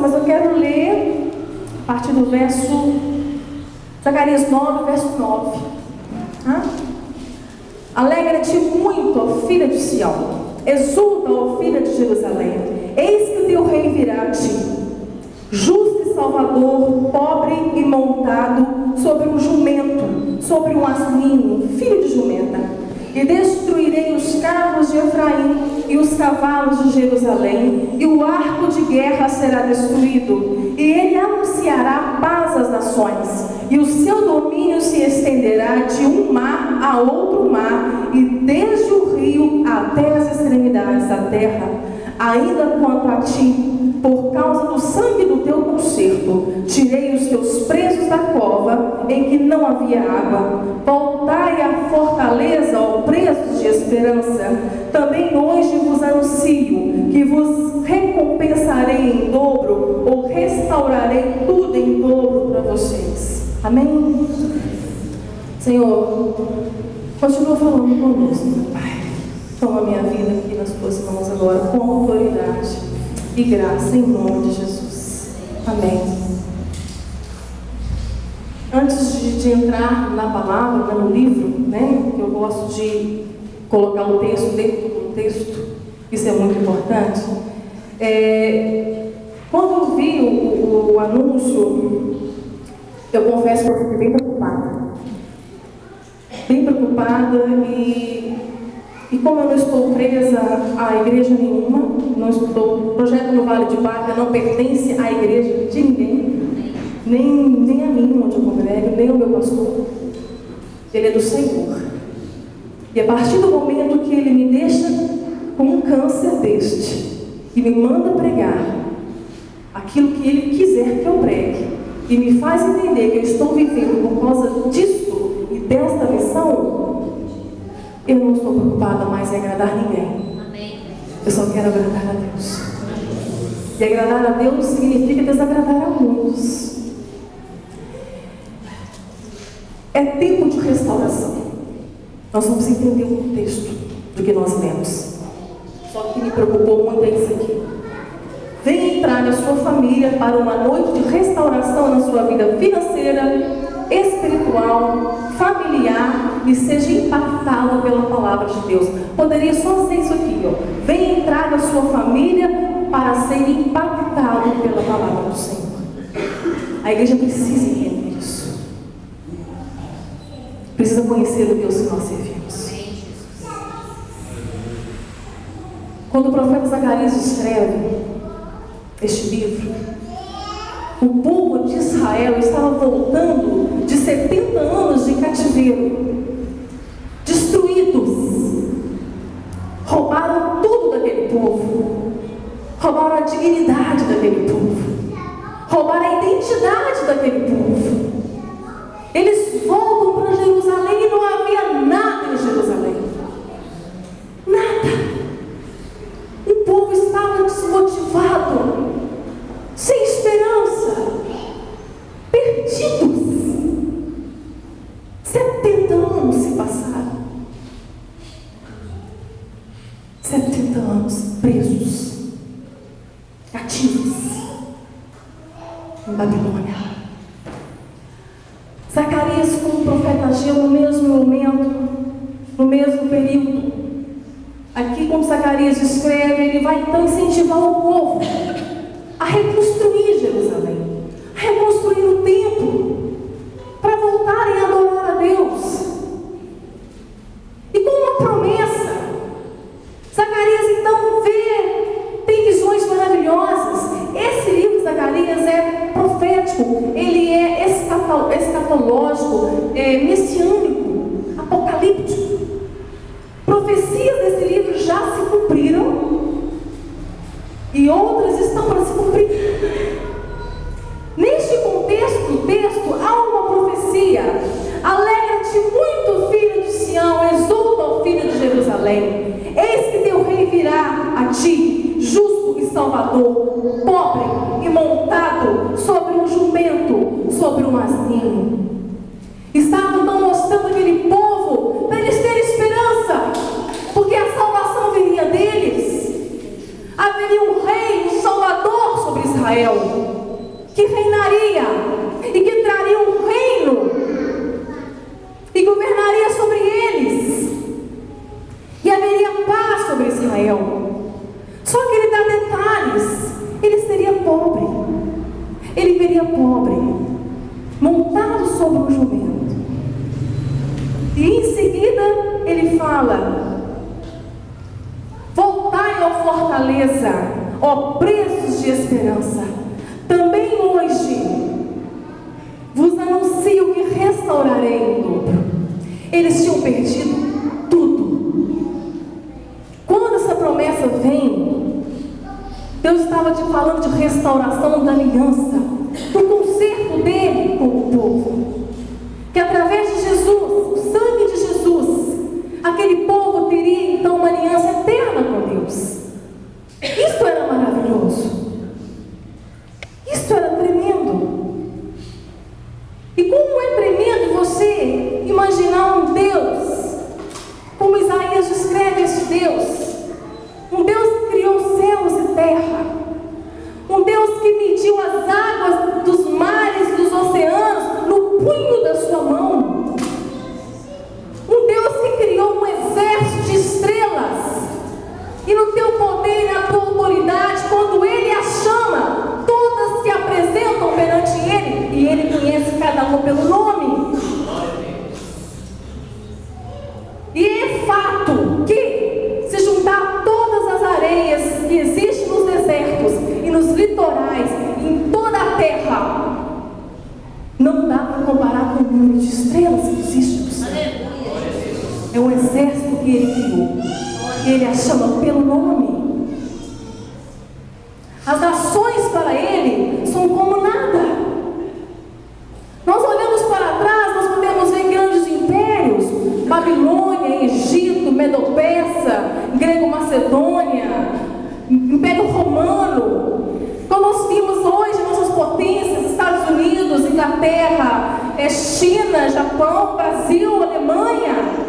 mas eu quero ler a partir do verso Zacarias 9, verso 9. Alegra-te muito, ó filha de Sião, exulta, ó filha de Jerusalém, eis que o teu rei virá a ti, justo e salvador, pobre e montado sobre um jumento, sobre um asninho, filho de jumenta. E destruirei os carros de Efraim e os cavalos de Jerusalém, e o arco de guerra será destruído, e ele anunciará paz às nações, e o seu domínio se estenderá de um mar a outro mar, e desde o rio até as extremidades da terra. Ainda quanto a ti, por causa do sangue do teu concerto, tirei os teus presos da cova em que não havia água. Voltai à fortaleza, ó presos de esperança. Também hoje vos anuncio que vos recompensarei em dobro, ou restaurarei tudo em dobro para vocês. Amém? Senhor, continua falando conosco, meu Pai. Toma minha vida aqui nas tuas mãos agora, com autoridade e graça, em nome de Jesus. Amém. Antes de entrar na palavra, no livro, que eu gosto de colocar o texto dentro do texto, isso é muito importante. Quando eu vi o anúncio, eu confesso que eu fiquei bem preocupada. Bem preocupada e como eu não estou presa a igreja nenhuma, o projeto no Vale de Barca não pertence à igreja de ninguém, nem a mim, onde eu congrego, nem ao meu pastor. Ele é do Senhor. E a partir do momento que Ele me deixa com um câncer deste e me manda pregar aquilo que Ele quiser que eu pregue, e me faz entender que eu estou vivendo por causa disso e desta missão, eu não estou preocupada mais em agradar ninguém. Amém. Eu só quero agradar a Deus. E agradar a Deus significa desagradar a muitos. É tempo de restauração. Nós vamos entender o contexto do que nós lemos. Só que me preocupou muito é isso aqui. Venha entrar na sua família para uma noite de restauração na sua vida financeira, espiritual, familiar, e seja impactado pela palavra de Deus. Poderia só ser isso aqui, Venha entrar na sua família para ser impactado pela palavra do Senhor. A igreja precisa entender isso. Precisa conhecer o Deus que nós servimos. Quando o profeta Zacarias escreve este livro, o povo de Israel estava voltando de 70 anos de cativeiro, destruídos. Roubaram tudo daquele povo, roubaram a dignidade daquele povo, roubaram a identidade daquele povo. Eles voltam para Jerusalém e não havia nada em Jerusalém, nada. O povo estava desmotivado, sem esperança, perdidos. 70 anos se passaram. 70 anos presos, cativos em Babilônia. Zacarias, como o profeta Ageu, no mesmo momento, no mesmo período. Aqui, como Zacarias escreve, ele vai então incentivar o povo a reconstruir Jerusalém, a reconstruir o templo, para voltarem a adorar a Deus. E com uma promessa, Zacarias então tem visões maravilhosas. Esse livro de Zacarias é profético, ele é escatológico, messiânico, apocalíptico. Profecias desse livro já se cumpriram e outras estão para se cumprir. Neste contexto do texto, há uma profecia: alegra-te muito, filho de Sião, exulta, ó filho de Jerusalém, eis que teu rei virá a ti, justo e salvador, pobre e montado sobre um jumento, sobre um asninho. Estavam então mostrando aquele povo para eles terem esperança, porque a salvação viria deles. Haveria um rei, um salvador sobre Israel. e governaria sobre eles, e haveria paz sobre Israel. Só que ele dá detalhes: ele seria pobre, ele viria pobre, montado sobre um jumento. E em seguida ele fala: voltai, ó fortaleza, ó preços de esperança, também hoje vos anuncio que restaurarei em dobro. Eles tinham perdido tudo. Quando essa promessa vem, Deus estava falando de restauração da aliança, do conserto dele com o povo. Que através de Jesus, o sangue de Jesus, aquele povo teria então uma aliança eterna com Deus. Isso era maravilhoso. Isso era tremendo. E como é tremendo você imaginar um Deus, como Isaías descreve esse Deus, um Deus que criou céus e terra, um Deus que mediu as águas dos mares, dos oceanos, no punho da sua mão, um Deus que criou um exército de estrelas, e no teu poder e na tua autoridade, quando Ele as chama, todas se apresentam perante Ele, e Ele conhece cada um pelo nome. E é fato que, se juntar todas as areias que existem nos desertos e nos litorais, em toda a terra, não dá para comparar com o número de estrelas que existe no céu. É um exército que Ele criou, e Ele a chama pelo nome. As nações para Ele são como nada. Nós olhamos para trás, nós podemos ver grandes impérios: Babilônia, Egito, Medo-Persa, Grego-Macedônia, Império Romano. Então nós vimos hoje nossas potências: Estados Unidos, Inglaterra, China, Japão, Brasil, Alemanha.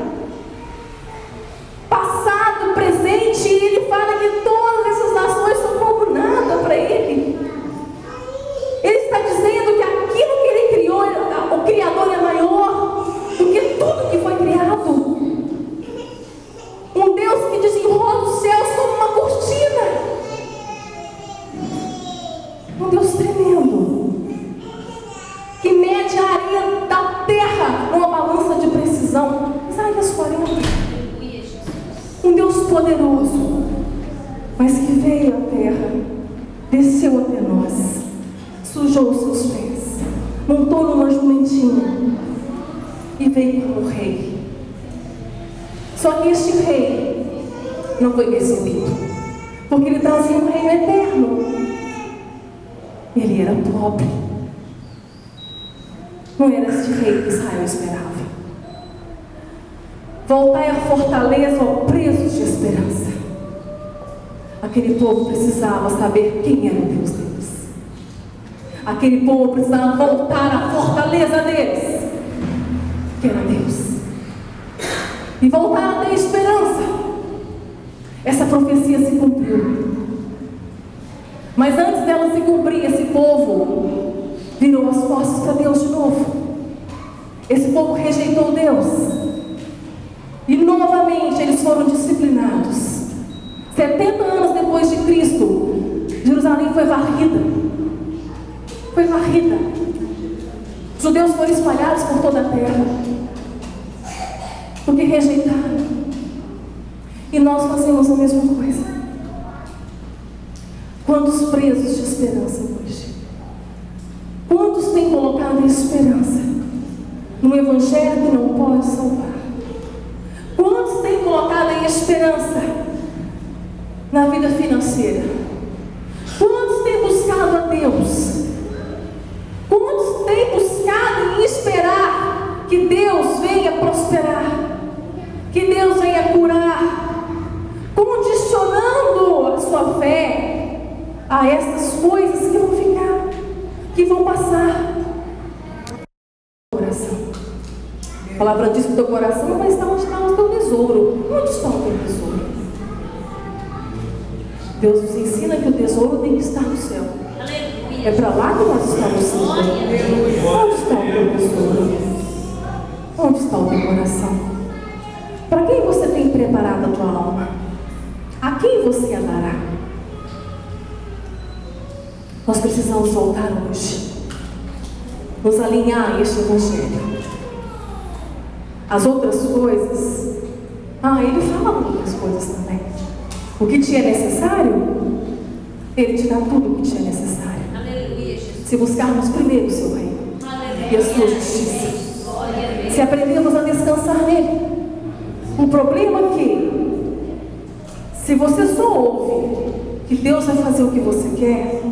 Passado, presente, e Ele fala que todas essas nações são como nada para Ele. Ele está dizendo que aquilo que Ele criou, o Criador é maior do que tudo que foi criado. Um Deus que desenrola os céus como uma cortina. Um Deus tremendo, que mede a areia da terra numa balança de precisão. Isaías 40. Um Deus poderoso, mas que veio à terra, desceu até nós, sujou os seus pés, montou numa jumentinha e veio como rei. Só que este rei não foi recebido, porque ele trazia um reino eterno. Ele era pobre. Não era este rei que Israel esperava. Voltai à fortaleza, ó presos de esperança. Aquele povo precisava saber quem era o Deus deles. Aquele povo precisava voltar à fortaleza deles, que era Deus, e voltar a ter esperança. Essa profecia se cumpriu. Mas antes dela se cumprir, esse povo virou as costas para Deus de novo. Esse povo rejeitou Deus. E novamente eles foram disciplinados. 70 anos depois de Cristo, Jerusalém foi varrida. Foi varrida. Os judeus foram espalhados por toda a terra, porque rejeitaram. E nós fazemos a mesma coisa. Quantos presos de esperança hoje? Quantos têm colocado a esperança no Evangelho que não pode salvar? Quantos têm colocado a esperança na vida financeira? Quantos têm buscado a Deus? Quantos têm buscado em esperar que Deus venha prosperar, que Deus venha curar, condicionando a sua fé a essas coisas que vão ficar, que vão passar? Coração. A palavra diz que o teu coração não vai estar onde está o teu tesouro. Onde está o teu tesouro? Deus nos ensina que o tesouro tem que estar no céu. É para lá que nós estamos indo. Onde está o teu tesouro? Onde está o teu coração? Para quem você tem preparado a tua alma? A quem você andará? Nós precisamos voltar hoje, nos alinhar a este Evangelho. As outras coisas, ele fala outras coisas também. O que te é necessário, Ele te dá tudo o que te é necessário. Aleluia, Jesus. Se buscarmos primeiro o seu reino, aleluia, e a sua justiça, se aprendemos a descansar nele. O problema é que, se você só ouve que Deus vai fazer o que você quer,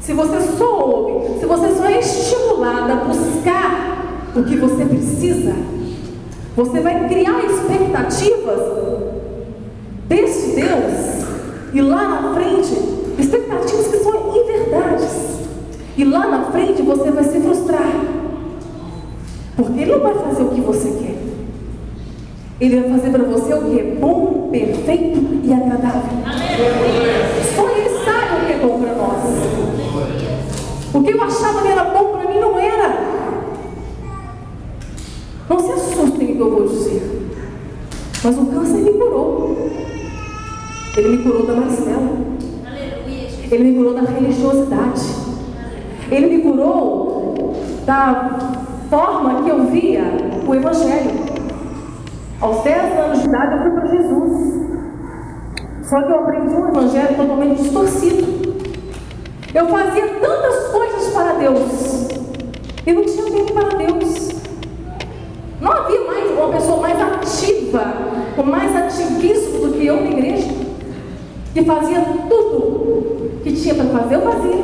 se você só ouve, se você só é estimulado a buscar o que você precisa, você vai criar expectativas desse Deus, e lá na frente, expectativas que são inverdades, e lá na frente você vai se frustrar, porque Ele não vai fazer o que você quer. Ele vai fazer para você o que é bom, perfeito e agradável. Só Ele sabe o que é bom para nós. O que eu achava que era bom para mim não era. Não se assustem com o que eu vou dizer, mas o câncer me curou. Ele me curou da Marcela. Ele me curou da religiosidade. Ele me curou da forma que eu via o Evangelho. Aos 10 anos de idade eu fui para Jesus. Só que eu aprendi um Evangelho totalmente distorcido. Eu fazia tantas coisas para Deus e não tinha tempo para Deus. Não havia mais uma pessoa mais ativa, com mais ativismo do que eu na igreja, que fazia tudo que tinha para fazer, eu fazia.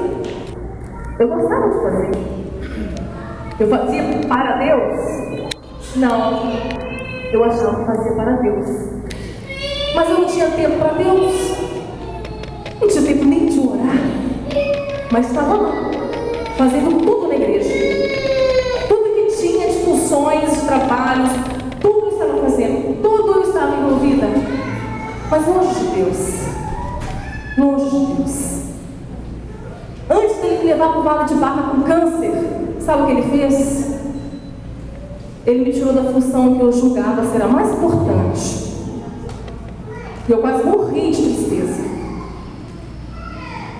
Eu gostava de fazer. Eu fazia para Deus? Não. Eu achava que fazia para Deus. Mas eu não tinha tempo para Deus. Não tinha tempo nem de orar. Mas estava lá, fazendo tudo na igreja. Tudo que tinha de funções, de trabalhos, tudo eu estava fazendo. Tudo eu estava envolvida. Mas longe de Deus. Longe de Deus. Antes dele me levar para o vale de barra com câncer, sabe o que ele fez? Ele me tirou da função que eu julgava ser a mais importante. E eu quase morri de tristeza.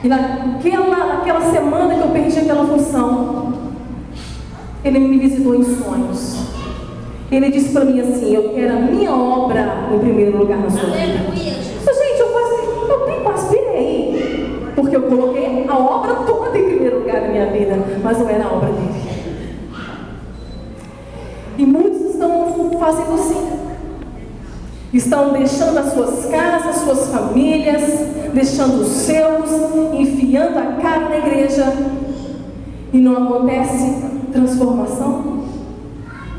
E naquela semana que eu perdi aquela função, ele me visitou em sonhos. Ele disse para mim assim: eu quero a minha obra em primeiro lugar na sua vida. Mas, gente, eu quase pirei, porque eu coloquei a obra toda em primeiro lugar na minha vida, mas não era a obra dele. E muitos estão fazendo assim. Estão deixando as suas casas, suas famílias, deixando os seus, enfiando a cara na igreja, e não acontece transformação.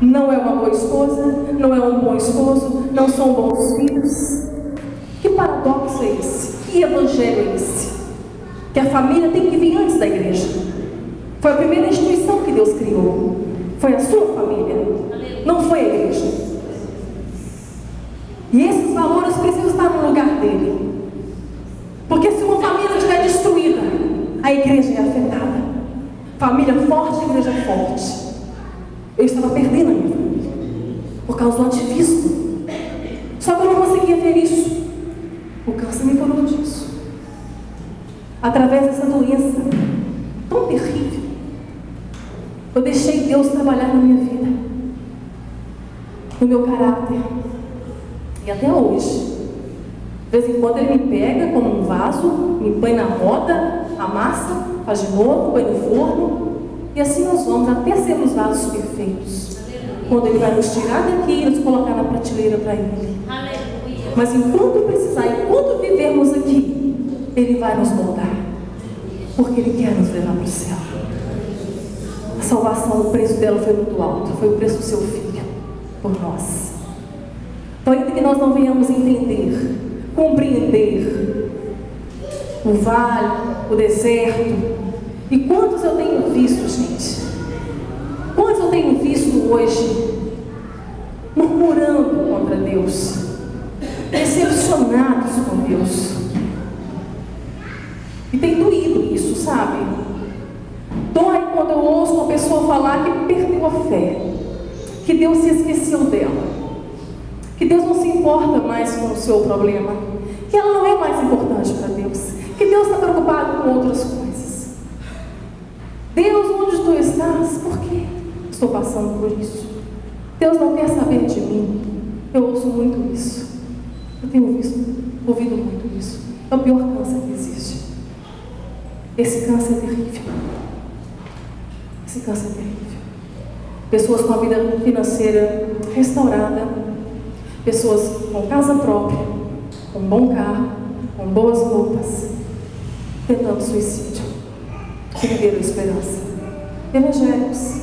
Não é uma boa esposa, não é um bom esposo, não são bons filhos. Que paradoxo é esse? Que evangelho é esse? Que a família tem que vir antes da igreja. Foi a primeira instituição que Deus criou. Foi a sua família, não foi a igreja. E esses valores precisam estar no lugar dele. Porque se uma família estiver destruída, a igreja é afetada. Família forte, igreja forte. Eu estava perdendo a minha família por causa do ativismo. Só que eu não conseguia ver isso. O câncer me curou disso. Através dessa doença tão terrível, eu deixei Deus trabalhar na minha vida, no meu caráter. E até hoje, de vez em quando ele me pega como um vaso, me põe na roda, amassa, faz de novo, põe no forno. E assim nós vamos até sermos vasos perfeitos. Quando ele vai nos tirar daqui e nos colocar na prateleira para ele. Mas enquanto precisar, enquanto vivermos aqui, ele vai nos moldar. Porque ele quer nos levar para o céu. A salvação, o preço dela foi muito alto. Foi o preço do seu filho por nós. Então, ainda que nós não venhamos entender, compreender o vale, o deserto, e quantos eu tenho visto, gente? Quantos eu tenho visto hoje murmurando contra Deus, decepcionados com Deus? E tem doído isso, sabe? Dói quando eu ouço uma pessoa falar que perdeu a fé, que Deus se esqueceu dela, que Deus não se importa mais com o seu problema, que ela não é mais importante para Deus, que Deus está preocupado com outras coisas. Deus, onde tu estás? Por que estou passando por isso? Deus não quer saber de mim. Eu ouço muito isso. Eu tenho ouvido muito isso. É o pior câncer que existe. Esse câncer é terrível. Esse câncer é terrível. Pessoas com a vida financeira restaurada, pessoas com casa própria, com bom carro, com boas roupas, tentando suicídio, perderam a esperança. Evangélicos,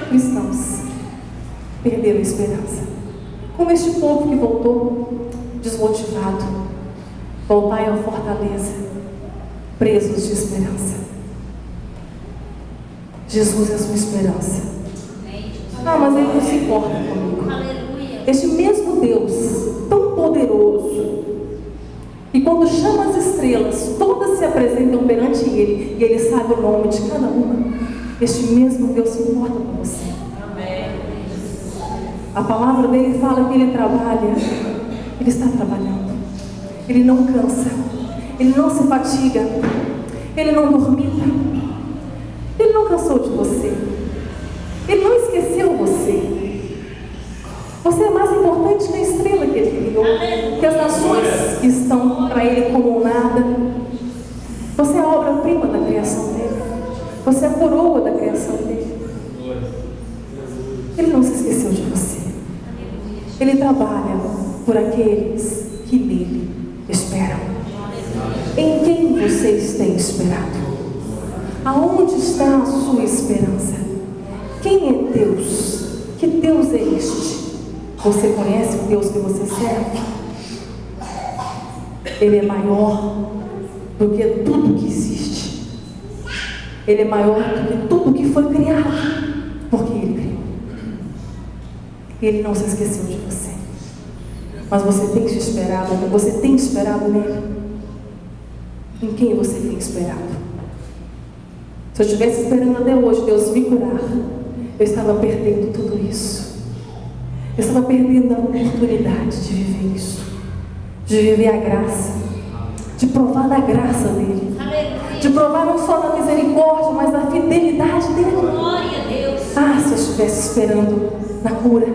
cristãos, perderam a esperança. Como este povo que voltou desmotivado, voltai à fortaleza, presos de esperança. Jesus é a sua esperança. Ah, mas ele não se importa comigo. Este mesmo Deus, tão poderoso, e quando chama as estrelas, todas se apresentam perante Ele, e Ele sabe o nome de cada uma. Este mesmo Deus se importa com você. A palavra dele fala que Ele trabalha. Ele está trabalhando. Ele não cansa. Ele não se fatiga. Ele não dormita. Ele não cansou de você. Ele não esqueceu você. Você é mais importante que a estrela que Ele criou, que as nações que estão para Ele como nada. Você é a obra-prima da criação dele. Você é a coroa da criação dele. Ele não se esqueceu de você. Ele trabalha por aqueles que nele esperam. Em quem vocês têm esperado? Aonde está a sua esperança? Quem é Deus? Que Deus é este? Você conhece o Deus que você serve? Ele é maior do que tudo que existe. Ele é maior do que tudo que foi criado, porque Ele criou. Ele não se esqueceu de você. Mas você tem se esperado, você tem esperado nele? Em quem você tem esperado? Se eu estivesse esperando até hoje Deus me curar, eu estava perdendo tudo isso. Eu estava perdendo a oportunidade de viver isso, de viver a graça, de provar da graça dele, de provar não só da misericórdia, mas da fidelidade dele. Glória a Deus. Ah, se eu estivesse esperando na cura.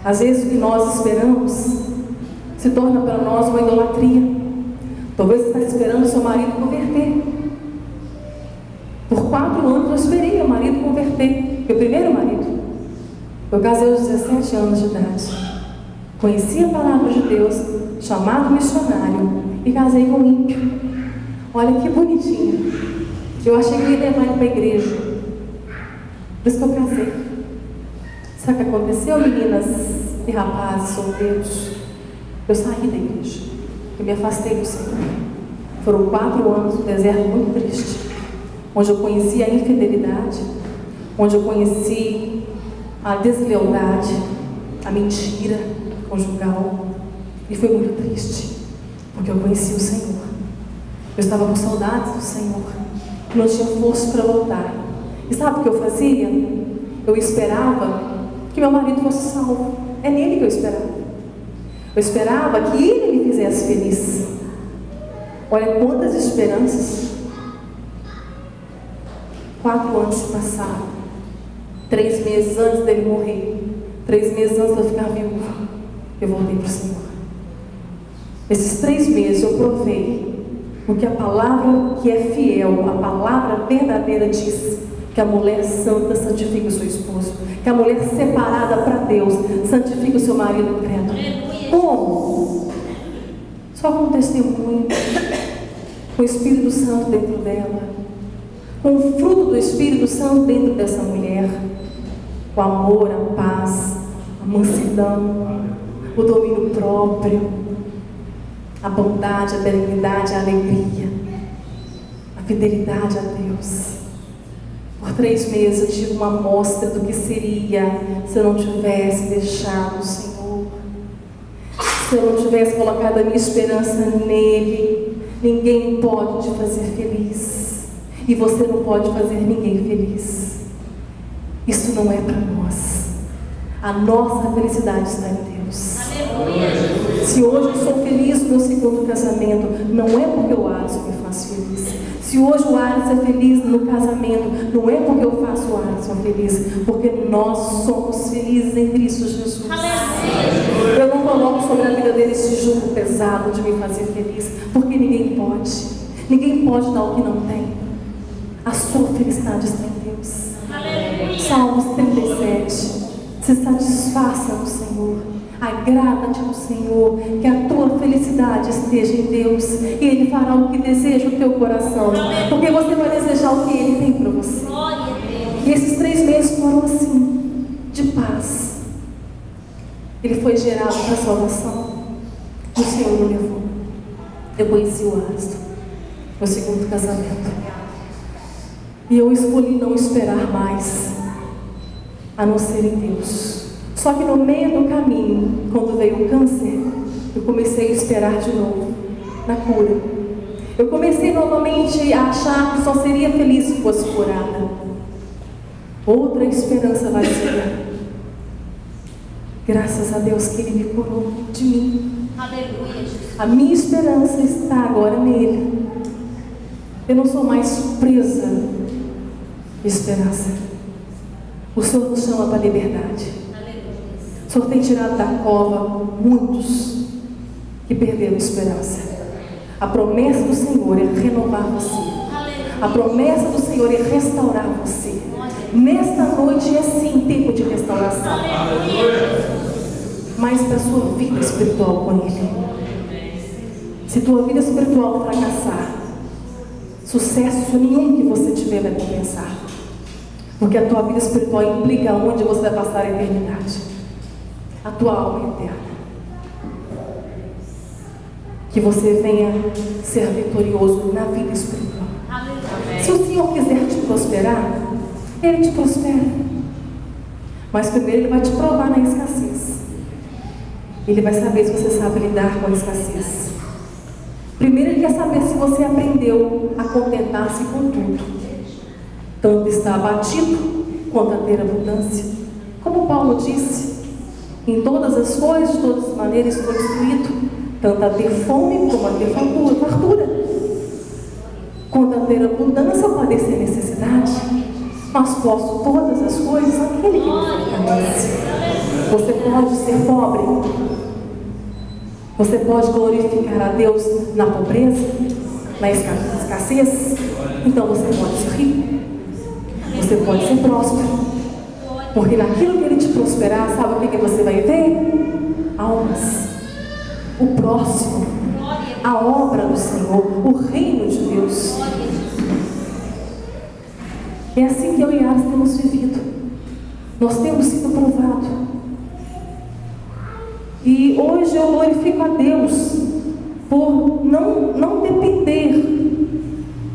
Às vezes o que nós esperamos se torna para nós uma idolatria. Talvez você está esperando o seu marido converter. Por 4 anos eu esperei meu marido converter. Meu primeiro marido. Eu casei aos 17 anos de idade. Conheci a palavra de Deus, chamado missionário, e casei com um ímpio. Olha que bonitinho. Eu achei que ia levar ele para a igreja. Por isso que eu casei. Sabe o que aconteceu, meninas e rapazes solteiros? Eu saí da igreja. Eu me afastei do Senhor. Foram 4 anos no deserto muito triste, onde eu conheci a infidelidade, onde eu conheci a deslealdade, a mentira conjugal. E foi muito triste, porque eu conheci o Senhor. Eu estava com saudades do Senhor. Não tinha força para voltar. E sabe o que eu fazia? Eu esperava que meu marido fosse salvo. É nele que eu esperava. Eu esperava que ele me fizesse feliz. Olha quantas esperanças. 4 anos se passaram. 3 meses antes dele morrer, 3 meses antes de eu ficar viúva, eu voltei para o Senhor. Esses 3 meses eu provei o que a palavra que é fiel, a palavra verdadeira diz: que a mulher santa santifica o seu esposo, que a mulher separada para Deus santifica o seu marido incrédulo. Como? Só com testemunho, com o Espírito Santo dentro dela, com o fruto do Espírito Santo dentro dessa mulher, o amor, a paz, a mansidão, o domínio próprio, a bondade, a benignidade, a alegria, a fidelidade a Deus. Por 3 meses eu tive uma amostra do que seria se eu não tivesse deixado o Senhor, se eu não tivesse colocado a minha esperança nele. Ninguém pode te fazer feliz, e você não pode fazer ninguém feliz. Isso não é para nós. A nossa felicidade está em Deus. Se hoje eu sou feliz no meu segundo casamento, não é porque o Alisson me faz feliz. Se hoje o Alisson é feliz no casamento, não é porque eu faço o Alisson feliz, porque nós somos felizes em Cristo Jesus. Eu não coloco sobre a vida dele esse jugo pesado de me fazer feliz, porque ninguém pode. Ninguém pode dar o que não tem. A sua felicidade está em Deus. Salmos 37. Se satisfaça no Senhor. Agrada-te no Senhor, que a tua felicidade esteja em Deus, e Ele fará o que deseja o teu coração, porque você vai desejar o que Ele tem para você. E esses 3 meses foram assim, de paz. Ele foi gerado para a salvação, o Senhor me levou. Eu conheci o Alisson, meu segundo casamento, e eu escolhi não esperar mais, a não ser em Deus. Só que no meio do caminho, quando veio o câncer, eu comecei a esperar de novo na cura. Eu comecei novamente a achar que só seria feliz se fosse curada. Outra esperança vai ser. Graças a Deus que Ele me curou de mim. Aleluia, Jesus. A minha esperança está agora nele. Eu não sou mais presa de esperança. O Senhor nos chama para a liberdade. O Senhor tem tirado da cova muitos que perderam a esperança. A promessa do Senhor é renovar você. A promessa do Senhor é restaurar você. Nesta noite é sim tempo de restauração. Mas para a sua vida espiritual com Ele. Se tua vida espiritual fracassar, sucesso nenhum que você tiver vai compensar. Porque a tua vida espiritual implica onde você vai passar a eternidade. A tua alma eterna. Que você venha ser vitorioso na vida espiritual. Amém. Se o Senhor quiser te prosperar, Ele te prospera. Mas primeiro Ele vai te provar na escassez. Ele vai saber se você sabe lidar com a escassez. Primeiro Ele quer saber se você aprendeu a contentar-se com tudo. Tanto está abatido quanto a ter abundância. Como Paulo disse, em todas as coisas, de todas as maneiras estou instruído, tanto a ter fome como a ter fartura, quanto a ter abundância ou padecer necessidade. Mas posso todas as coisas naquele que me fortalece. Você pode ser pobre, você pode glorificar a Deus na pobreza, na escassez. Então você pode ser rico, você pode ser próspero. Porque naquilo que Ele te prosperar, sabe o que você vai ver? Almas, o próximo, a obra do Senhor, o reino de Deus. É assim que eu e Aras temos vivido. Nós temos sido provados. E hoje eu glorifico a Deus por não depender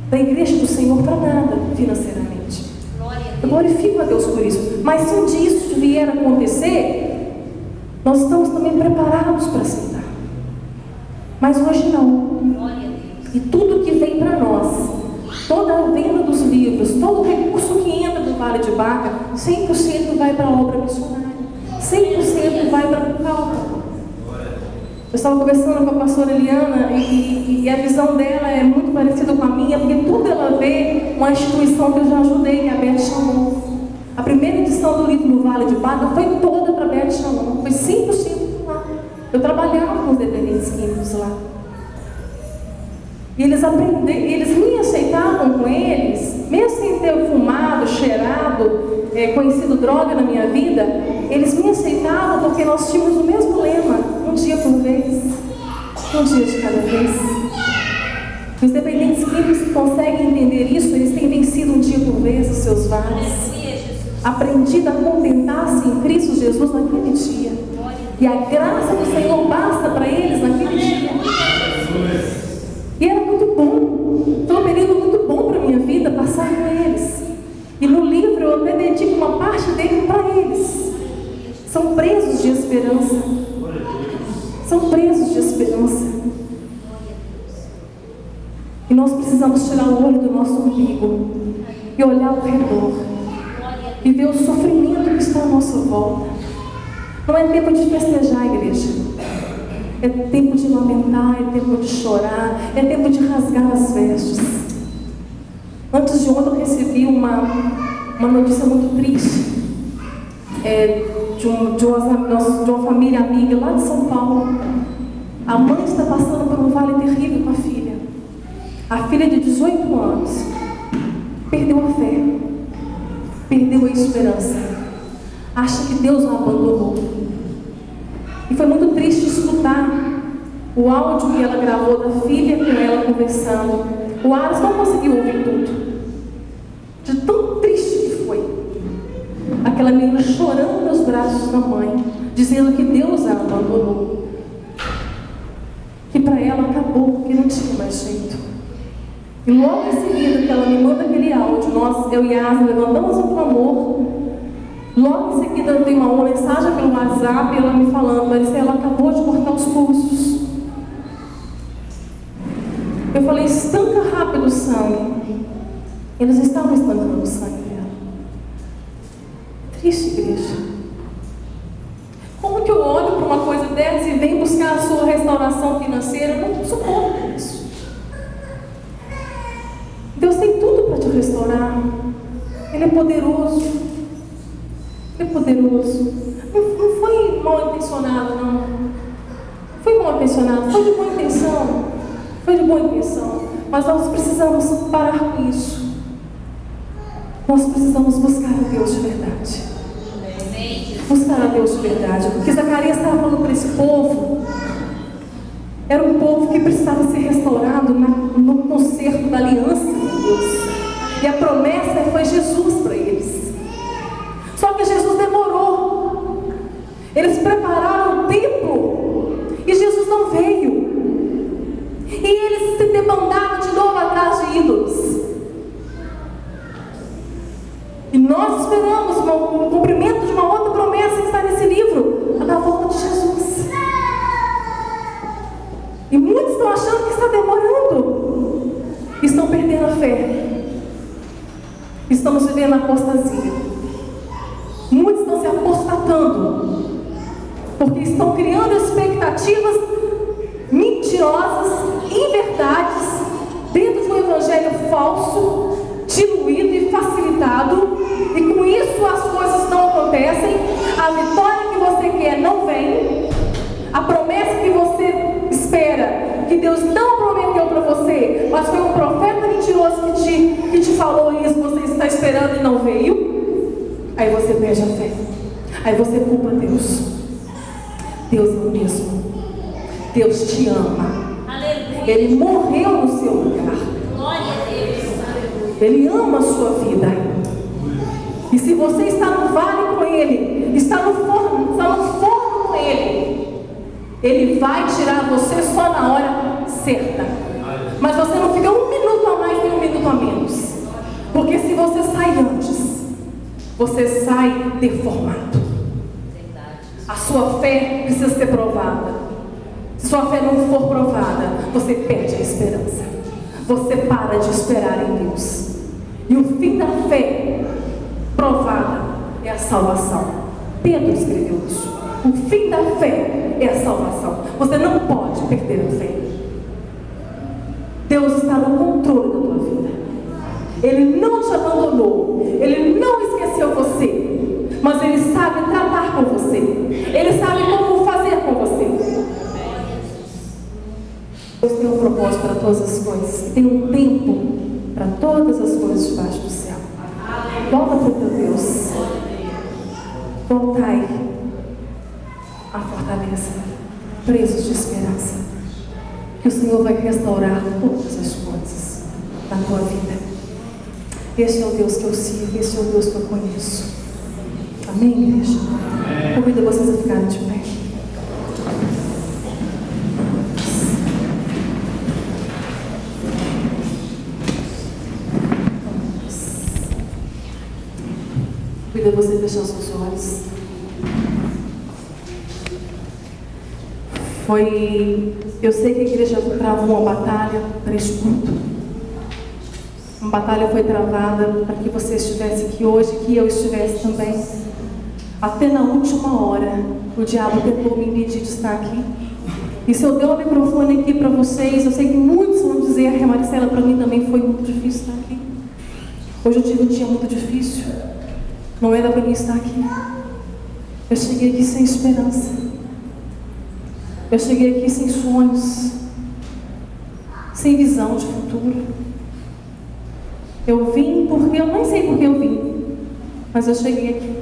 da igreja do Senhor para nada financeiramente. Eu glorifico a Deus por isso. Mas se um dia isso vier a acontecer, nós estamos também preparados para aceitar. Mas hoje não. E tudo que vem para nós, toda a venda dos livros, todo o recurso que entra do Vale de Baca, 100% vai para a obra missionária. 100% vai para o cálculo. Eu estava conversando com a pastora Eliana e a visão dela é muito parecida com a minha, porque tudo ela vê uma instituição que eu já ajudei, que é a Beth Shalom. A primeira edição do livro do Vale de Baca foi toda para a Beth Shalom, foi 100% lá. Eu trabalhava com os dependentes químicos lá. E eles me aceitavam com eles, mesmo sem ter fumado, cheirado, conhecido droga na minha vida, eles me aceitavam porque nós tínhamos o mesmo lema. Um dia por vez, um dia de cada vez. Os dependentes químicos que conseguem entender isso, eles têm vencido um dia por vez os seus vales, aprendido a contentar-se em Cristo Jesus naquele dia, e a graça do Senhor basta para eles naquele dia. E era muito bom, foi um período muito bom para a minha vida passar com eles. E no livro eu até dedico uma parte dele para eles. São presos de esperança. São presos de esperança. E nós precisamos tirar o olho do nosso umbigo e olhar ao redor. e ver o sofrimento que está à nossa volta. Não é tempo de festejar, igreja. É tempo de lamentar, é tempo de chorar, é tempo de rasgar as vestes. Antes de ontem eu recebi uma notícia muito triste. De uma família amiga lá de São Paulo. A mãe está passando por um vale terrível com a filha. A filha de 18 anos perdeu a fé, perdeu a esperança, acha que Deus a abandonou. E foi muito triste escutar o áudio que ela gravou da filha com ela conversando. O Aras não conseguiu ouvir tudo, de tão triste que foi. Aquela menina chorando nos braços da mãe, dizendo que Deus a abandonou, que para ela acabou, que não tinha mais jeito. E logo em seguida que ela me manda aquele áudio, eu e a Asa levantamos um clamor. Logo em seguida eu tenho uma mensagem pelo WhatsApp, ela me falando: Maricela, ela acabou de cortar os pulsos. Eu falei: estanca rápido o sangue. Eles estavam estancando o sangue dela. Triste, igreja. Como que eu olho para uma coisa dessa e venho buscar a sua restauração financeira? Eu não suporto isso. Deus tem tudo para te restaurar. Ele é poderoso. Ele é poderoso. Não foi mal intencionado, não. Foi mal intencionado, foi de boa intenção. Foi de boa intenção. Mas nós precisamos parar com isso. Nós precisamos buscar a Deus de verdade. Buscar a Deus de verdade. Porque Zacarias estava falando para esse povo. Era um povo que precisava ser restaurado no concerto da aliança de Deus. E a promessa foi Jesus para eles. Só que Jesus demorou. Eles prepararam o templo e Jesus não veio. E eles se debandaram de novo atrás de ídolos. E nós esperamos o cumprimento de uma outra promessa que está nesse livro, a da volta de Jesus. E muitos estão achando que está demorando. Estão perdendo a fé. Estamos vivendo a apostasia. Muitos estão se apostatando, porque estão criando expectativas mentirosas, inverdades, dentro de um evangelho falso, diluído e facilitado. E com isso as coisas não acontecem. A vitória que você quer não vem. A promessa que você espera, que Deus não prometeu para você, mas foi um profeta mentiroso que te falou isso, você está esperando e não veio. Aí você perde a fé. Aí você culpa Deus. Deus é o mesmo. Deus te ama. Ele morreu no seu lugar. Ele ama a sua vida. E se você está no vale com Ele, está no forno com Ele vai tirar você só na hora certa. Mas você não fica um minuto a mais nem um minuto a menos. Porque se você sai antes, você sai deformado. A sua fé precisa ser provada. Se sua fé não for provada, você perde a esperança. Você para de esperar em Deus. E o fim da fé provada é a salvação. Pedro escreveu isso. O fim da fé é a salvação. Você não pode perder a fé. Deus está no controle da tua vida. Ele não te abandonou. Ele não esqueceu você. Mas Ele sabe tratar com você. Ele sabe como fazer com você. Deus tem um propósito para todas as coisas. Tem um tempo para todas as coisas debaixo do céu. Volta para o teu Deus. Voltai à fortaleza, presos de esperança. Que o Senhor vai restaurar todas as coisas na tua vida. Este é o Deus que eu sirvo, este é o Deus que eu conheço. Amém, igreja? Convido vocês a ficarem de pé. Convido você a fechar os seus olhos. Eu sei que a igreja travou uma batalha para este culto. Uma batalha foi travada para que você estivesse aqui hoje, que eu estivesse também. Até na última hora, o diabo tentou me impedir de estar aqui. E se eu der o microfone aqui para vocês, eu sei que muitos vão dizer que a Maricela, para mim também foi muito difícil estar aqui. Hoje eu tive um dia muito difícil. Não era para mim estar aqui. Eu cheguei aqui sem esperança. Eu cheguei aqui sem sonhos, sem visão de futuro. Eu vim porque eu nem sei porque eu vim, mas eu cheguei aqui.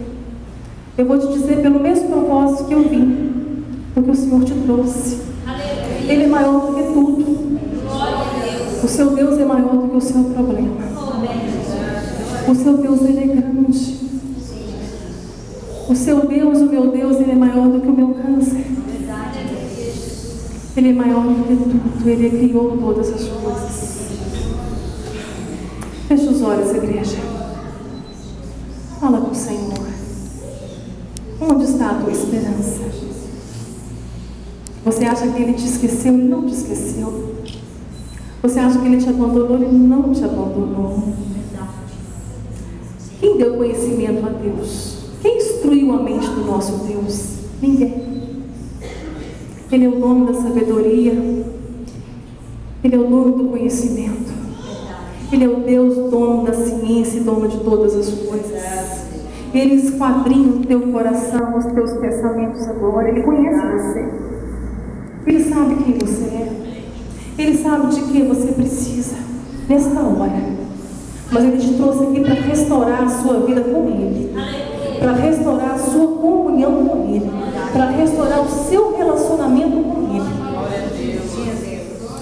Eu vou te dizer pelo mesmo propósito que eu vim, porque o Senhor te trouxe. Ele é maior do que tudo. O seu Deus é maior do que o seu problema. O seu Deus, Ele é grande. O seu Deus, o meu Deus, Ele é maior do que o meu câncer. Ele é maior do que tudo. Ele criou todas as coisas. Feche os olhos, igreja. Fala com o Senhor. Onde está a tua esperança? Você acha que Ele te esqueceu? Ele não te esqueceu. Você acha que Ele te abandonou? Ele não te abandonou. Quem deu conhecimento a Deus? Quem instruiu a mente do nosso Deus? Ninguém. Ele é o dono da sabedoria. Ele é o dono do conhecimento. Ele é o Deus dono da ciência e dono de todas as coisas. Ele esquadrinha o teu coração, os teus pensamentos agora. Ele conhece você. Ele sabe quem você é. Ele sabe de que você precisa nesta hora. Mas Ele te trouxe aqui para restaurar a sua vida com Ele. Para restaurar a sua comunhão com Ele. Para restaurar o seu relacionamento com Ele.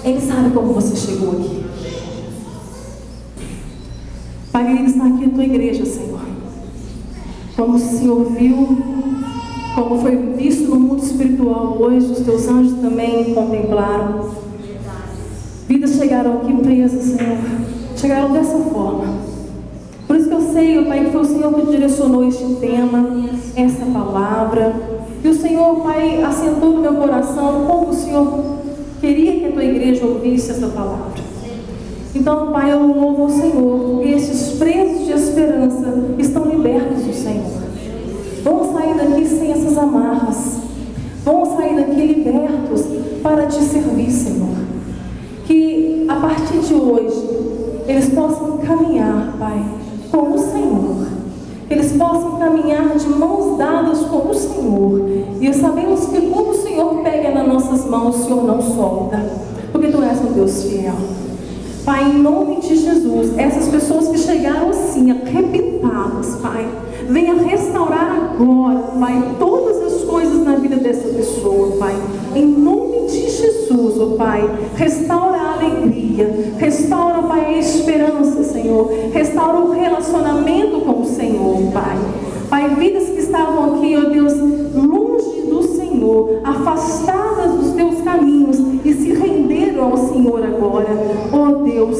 Ele sabe como você chegou aqui. Pai, Ele está aqui na tua igreja, Senhor. Como o Senhor viu, como foi visto no mundo espiritual hoje, os teus anjos também contemplaram. Vidas chegaram aqui presas, Senhor. Chegaram dessa forma. Por isso que eu sei, Pai, que foi o Senhor que direcionou este tema, essa palavra. E o Senhor, Pai, assentou no meu coração como o Senhor queria que a tua igreja ouvisse essa palavra. Então, Pai, eu louvo o Senhor, porque esses presos de esperança estão libertos do Senhor. Vão sair daqui sem essas amarras. Vão sair daqui libertos para te servir, Senhor. Que a partir de hoje eles possam caminhar, Pai, com o Senhor. Que eles possam caminhar de mãos dadas com o Senhor. E sabemos que quando o Senhor pega nas nossas mãos, o Senhor não solta, porque Tu és um Deus fiel. Pai, em nome de Jesus, essas pessoas que chegaram assim, arrebentadas, Pai, venha restaurar agora, Pai, todas as coisas na vida dessa pessoa, Pai. Em nome de Jesus, ó Pai, restaura a alegria, restaura, Pai, a esperança, Senhor, restaura o relacionamento com o Senhor, Pai. Pai, vidas que estavam aqui, ó Deus, longe do Senhor, afastadas dos Teus caminhos e se renderam ao Senhor agora, ó Deus,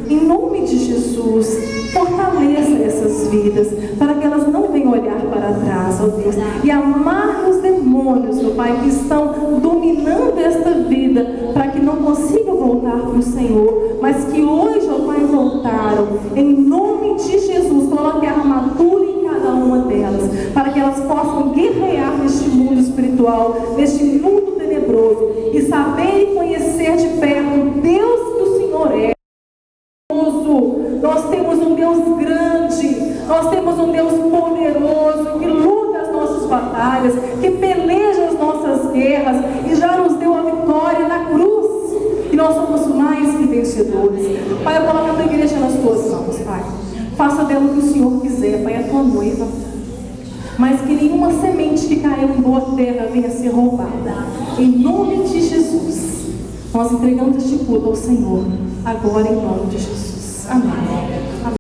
em nome de Jesus, fortaleça essas vidas, para que elas não venham olhar para trás, ó Deus, e amarre os demônios, ó Pai, que estão dominando esta vida, para que não consigam voltar para o Senhor, mas que hoje, ó Pai, voltaram, em nome de Jesus. Coloque a armadura em cada uma delas, para que elas possam guerrear neste mundo espiritual, neste mundo tenebroso, e saber e conhecer de perto o Deus que o Senhor é. Nós temos um Deus grande, nós temos um Deus poderoso, que luta as nossas batalhas, que peleja as nossas guerras, e já nos deu a vitória na cruz, e nós somos mais que vencedores. Pai, eu coloco a tua igreja nas tuas mãos, Pai. Faça dela o que o Senhor quiser, Pai, é tua noiva. Mas que nenhuma semente que caiu em boa terra venha a ser roubada. Em nome de Jesus, nós entregamos este culto ao Senhor, agora em nome de Jesus. Amém.